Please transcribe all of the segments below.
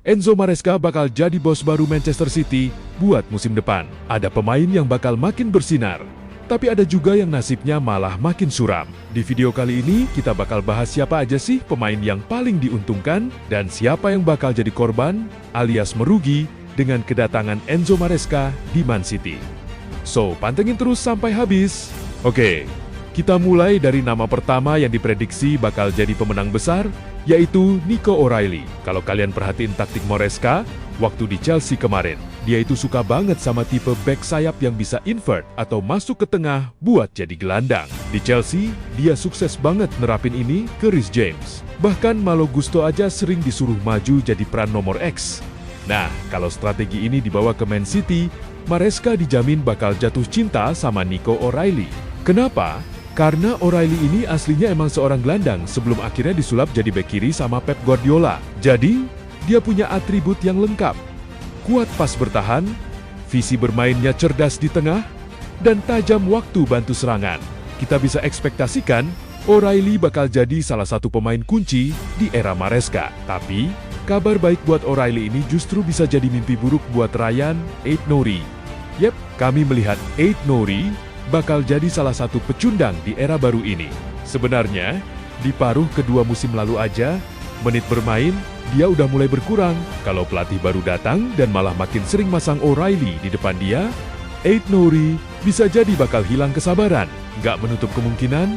Enzo Maresca bakal jadi bos baru Manchester City buat musim depan. Ada pemain yang bakal makin bersinar, tapi ada juga yang nasibnya malah makin suram. Di video kali ini kita bakal bahas siapa aja sih pemain yang paling diuntungkan dan siapa yang bakal jadi korban alias merugi dengan kedatangan Enzo Maresca di Man City. So, pantengin terus sampai habis. Oke, kita mulai dari nama pertama yang diprediksi bakal jadi pemenang besar, yaitu Nico O'Reilly. Kalau kalian perhatiin taktik Maresca waktu di Chelsea kemarin, dia itu suka banget sama tipe back sayap yang bisa invert atau masuk ke tengah buat jadi gelandang. Di Chelsea, dia sukses banget nerapin ini ke Reece James. Bahkan Malo Gusto aja sering disuruh maju jadi peran nomor X. Nah, kalau strategi ini dibawa ke Man City, Maresca dijamin bakal jatuh cinta sama Nico O'Reilly. Kenapa? Karena O'Reilly ini aslinya emang seorang gelandang sebelum akhirnya disulap jadi bek kiri sama Pep Guardiola. Jadi, dia punya atribut yang lengkap. Kuat pas bertahan, visi bermainnya cerdas di tengah, dan tajam waktu bantu serangan. Kita bisa ekspektasikan O'Reilly bakal jadi salah satu pemain kunci di era Maresca. Tapi, kabar baik buat O'Reilly ini justru bisa jadi mimpi buruk buat Ryan Aït-Nouri. Yep, kami melihat Aït-Nouri bakal jadi salah satu pecundang di era baru ini. Sebenarnya, di paruh kedua musim lalu aja, menit bermain, dia udah mulai berkurang. Kalau pelatih baru datang dan malah makin sering masang O'Reilly di depan dia, Aït-Nouri bisa jadi bakal hilang kesabaran. Nggak menutup kemungkinan,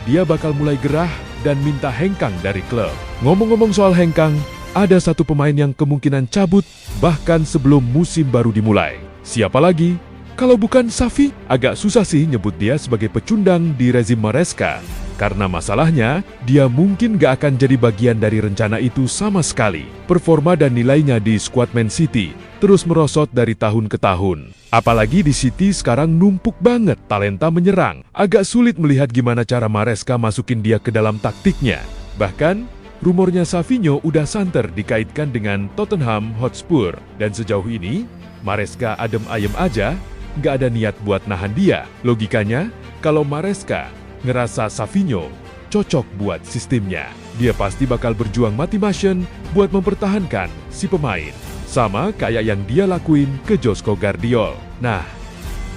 dia bakal mulai gerah dan minta hengkang dari klub. Ngomong-ngomong soal hengkang, ada satu pemain yang kemungkinan cabut bahkan sebelum musim baru dimulai. Siapa lagi? Kalau bukan Xavi, agak susah sih nyebut dia sebagai pecundang di rezim Maresca. Karena masalahnya, dia mungkin gak akan jadi bagian dari rencana itu sama sekali. Performa dan nilainya di skuad Man City terus merosot dari tahun ke tahun. Apalagi di City sekarang numpuk banget talenta menyerang. Agak sulit melihat gimana cara Maresca masukin dia ke dalam taktiknya. Bahkan, rumornya Xavinho udah santer dikaitkan dengan Tottenham Hotspur. Dan sejauh ini, Maresca adem ayem aja, nggak ada niat buat nahan dia. Logikanya, kalau Maresca ngerasa Xavinho cocok buat sistemnya, dia pasti bakal berjuang mati-matian buat mempertahankan si pemain. Sama kayak yang dia lakuin ke Joško Gvardiol. Nah,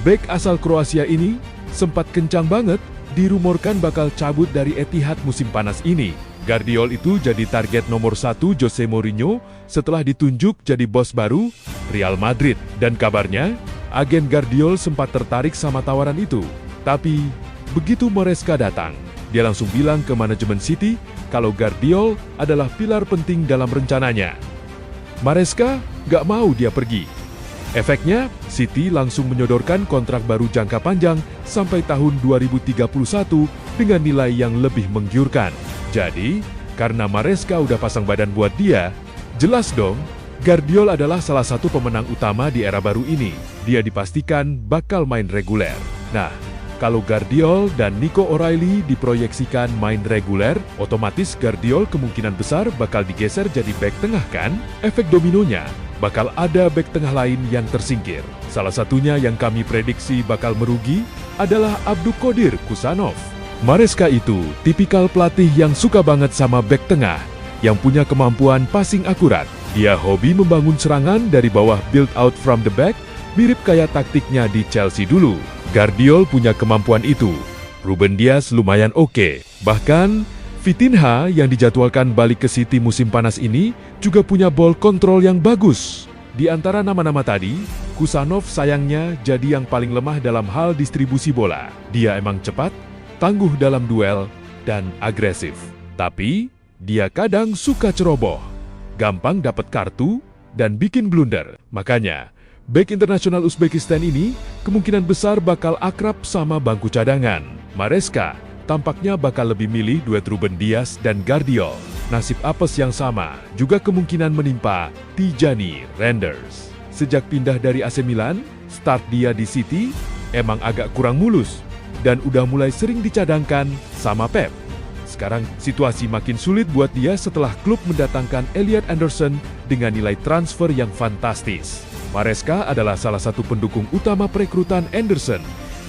bek asal Kroasia ini sempat kencang banget dirumorkan bakal cabut dari Etihad musim panas ini. Gvardiol itu jadi target nomor 1 Jose Mourinho setelah ditunjuk jadi bos baru Real Madrid. Dan kabarnya, agen Gvardiol sempat tertarik sama tawaran itu. Tapi, begitu Maresca datang, dia langsung bilang ke manajemen City kalau Gvardiol adalah pilar penting dalam rencananya. Maresca gak mau dia pergi. Efeknya, City langsung menyodorkan kontrak baru jangka panjang sampai tahun 2031 dengan nilai yang lebih menggiurkan. Jadi, karena Maresca udah pasang badan buat dia, jelas dong, Gvardiol adalah salah satu pemenang utama di era baru ini. Dia dipastikan bakal main reguler. Nah, kalau Gvardiol dan Nico O'Reilly diproyeksikan main reguler, otomatis Gvardiol kemungkinan besar bakal digeser jadi bek tengah kan? Efek dominonya, bakal ada bek tengah lain yang tersingkir. Salah satunya yang kami prediksi bakal merugi adalah Abdulkadir Kusanov. Maresca itu tipikal pelatih yang suka banget sama bek tengah, yang punya kemampuan passing akurat. Dia hobi membangun serangan dari bawah build out from the back, mirip kayak taktiknya di Chelsea dulu. Gvardiol punya kemampuan itu. Ruben Dias lumayan oke. Bahkan, Vitinha yang dijadwalkan balik ke City musim panas ini juga punya ball control yang bagus. Di antara nama-nama tadi, Kusanov sayangnya jadi yang paling lemah dalam hal distribusi bola. Dia emang cepat, tangguh dalam duel, dan agresif. Tapi, dia kadang suka ceroboh, gampang dapat kartu, dan bikin blunder. Makanya, bek internasional Uzbekistan ini kemungkinan besar bakal akrab sama bangku cadangan. Maresca tampaknya bakal lebih milih duet Ruben Dias dan Gvardiol. Nasib apes yang sama juga kemungkinan menimpa Tijani Reinders. Sejak pindah dari AC Milan, start dia di City emang agak kurang mulus dan udah mulai sering dicadangkan sama Pep. Sekarang situasi makin sulit buat dia setelah klub mendatangkan Elliot Anderson dengan nilai transfer yang fantastis. Maresca adalah salah satu pendukung utama perekrutan Anderson.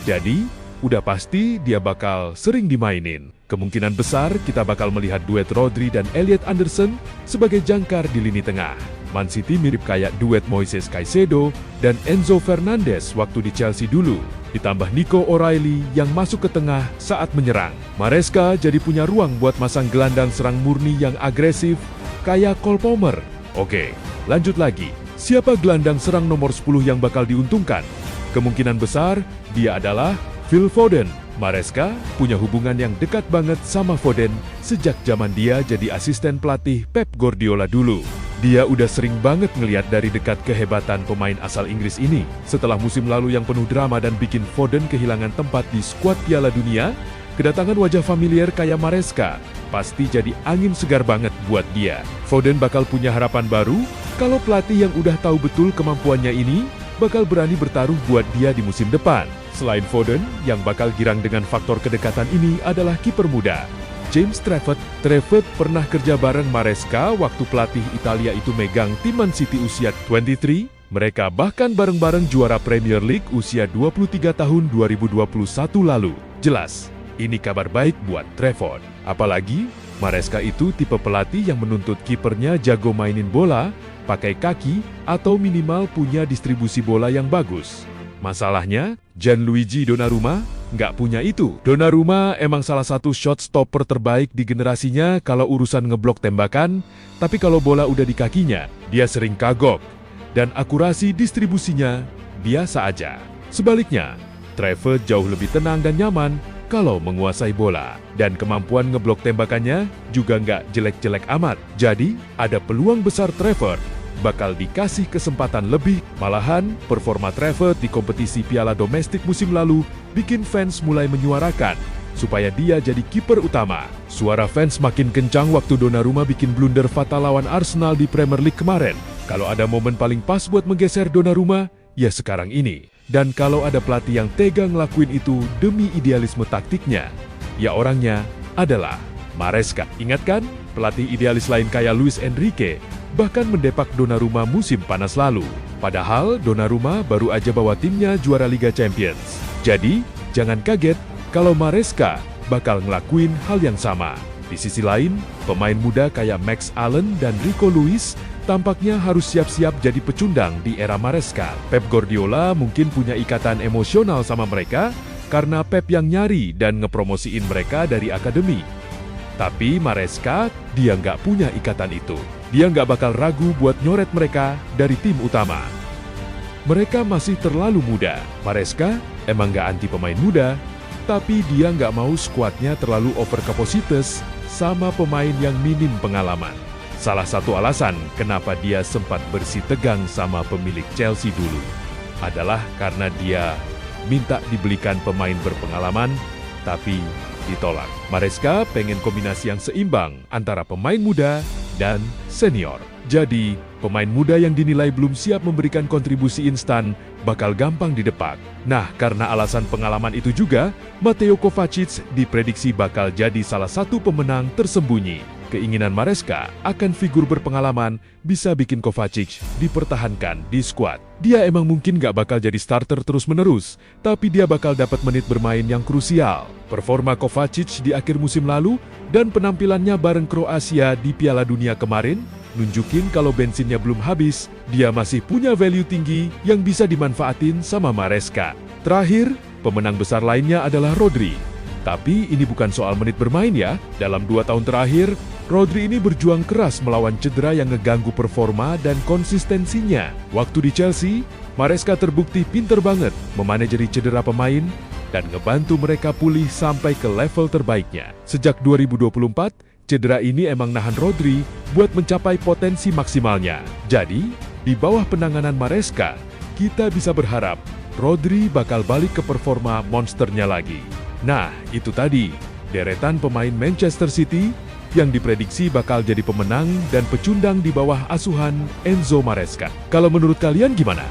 Jadi, udah pasti dia bakal sering dimainin. Kemungkinan besar kita bakal melihat duet Rodri dan Elliot Anderson sebagai jangkar di lini tengah. Man City mirip kayak duet Moises Caicedo dan Enzo Fernandez waktu di Chelsea dulu. Ditambah Nico O'Reilly yang masuk ke tengah saat menyerang. Maresca jadi punya ruang buat masang gelandang serang murni yang agresif kayak Cole Palmer. Oke, lanjut lagi. Siapa gelandang serang nomor 10 yang bakal diuntungkan? Kemungkinan besar dia adalah Phil Foden. Maresca punya hubungan yang dekat banget sama Foden sejak zaman dia jadi asisten pelatih Pep Guardiola dulu. Dia udah sering banget ngeliat dari dekat kehebatan pemain asal Inggris ini. Setelah musim lalu yang penuh drama dan bikin Foden kehilangan tempat di skuad Piala Dunia, kedatangan wajah familiar kayak Maresca pasti jadi angin segar banget buat dia. Foden bakal punya harapan baru kalau pelatih yang udah tahu betul kemampuannya ini bakal berani bertaruh buat dia di musim depan. Selain Foden, yang bakal girang dengan faktor kedekatan ini adalah kiper muda, James Trafford. Trafford pernah kerja bareng Maresca waktu pelatih Italia itu megang tim Man City usia 23. Mereka bahkan bareng-bareng juara Premier League usia 23 tahun 2021 lalu. Jelas, ini kabar baik buat Trafford. Apalagi, Maresca itu tipe pelatih yang menuntut kipernya jago mainin bola, pakai kaki, atau minimal punya distribusi bola yang bagus. Masalahnya, Gianluigi Donnarumma nggak punya itu. Donnarumma emang salah satu shot stopper terbaik di generasinya kalau urusan ngeblok tembakan, tapi kalau bola udah di kakinya, dia sering kagok. Dan akurasi distribusinya biasa aja. Sebaliknya, Trafford jauh lebih tenang dan nyaman kalau menguasai bola. Dan kemampuan ngeblok tembakannya juga nggak jelek-jelek amat. Jadi, ada peluang besar Trafford bakal dikasih kesempatan lebih. Malahan, performa Trafford di kompetisi Piala Domestik musim lalu bikin fans mulai menyuarakan supaya dia jadi kiper utama. Suara fans makin kencang waktu Donnarumma bikin blunder fatal lawan Arsenal di Premier League kemarin. Kalau ada momen paling pas buat menggeser Donnarumma, ya sekarang ini. Dan kalau ada pelatih yang tega ngelakuin itu demi idealisme taktiknya, ya orangnya adalah Maresca. Ingat kan, pelatih idealis lain kayak Luis Enrique bahkan mendepak Donnarumma musim panas lalu. Padahal Donnarumma baru aja bawa timnya juara Liga Champions. Jadi, jangan kaget kalau Maresca bakal ngelakuin hal yang sama. Di sisi lain, pemain muda kayak Max Allen dan Rico Lewis tampaknya harus siap-siap jadi pecundang di era Maresca. Pep Guardiola mungkin punya ikatan emosional sama mereka karena Pep yang nyari dan ngepromosiin mereka dari akademi. Tapi Maresca, dia nggak punya ikatan itu. Dia nggak bakal ragu buat nyoret mereka dari tim utama. Mereka masih terlalu muda. Maresca emang nggak anti pemain muda, tapi dia nggak mau skuadnya terlalu overkapasitas sama pemain yang minim pengalaman. Salah satu alasan kenapa dia sempat bersih tegang sama pemilik Chelsea dulu adalah karena dia minta dibelikan pemain berpengalaman, tapi ditolak. Maresca pengen kombinasi yang seimbang antara pemain muda dan senior. Jadi, pemain muda yang dinilai belum siap memberikan kontribusi instan bakal gampang didepak. Nah, karena alasan pengalaman itu juga, Mateo Kovacic diprediksi bakal jadi salah satu pemenang tersembunyi. Keinginan Maresca akan figur berpengalaman bisa bikin Kovacic dipertahankan di skuad. Dia emang mungkin gak bakal jadi starter terus-menerus, tapi dia bakal dapat menit bermain yang krusial. Performa Kovacic di akhir musim lalu dan penampilannya bareng Kroasia di Piala Dunia kemarin nunjukin kalau bensinnya belum habis, dia masih punya value tinggi yang bisa dimanfaatin sama Maresca. Terakhir, pemenang besar lainnya adalah Rodri. Tapi ini bukan soal menit bermain ya. Dalam 2 tahun terakhir, Rodri ini berjuang keras melawan cedera yang ngeganggu performa dan konsistensinya. Waktu di Chelsea, Maresca terbukti pinter banget memanajeri cedera pemain dan ngebantu mereka pulih sampai ke level terbaiknya. Sejak 2024, cedera ini emang nahan Rodri buat mencapai potensi maksimalnya. Jadi, di bawah penanganan Maresca, kita bisa berharap Rodri bakal balik ke performa monsternya lagi. Nah, itu tadi, deretan pemain Manchester City yang diprediksi bakal jadi pemenang dan pecundang di bawah asuhan Enzo Maresca. Kalau menurut kalian gimana?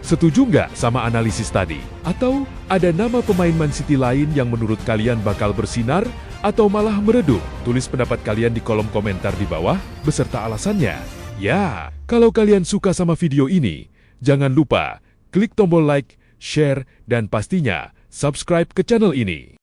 Setuju nggak sama analisis tadi? Atau ada nama pemain Man City lain yang menurut kalian bakal bersinar atau malah meredup? Tulis pendapat kalian di kolom komentar di bawah beserta alasannya. Ya, kalau kalian suka sama video ini, jangan lupa klik tombol like, share, dan pastinya subscribe ke channel ini.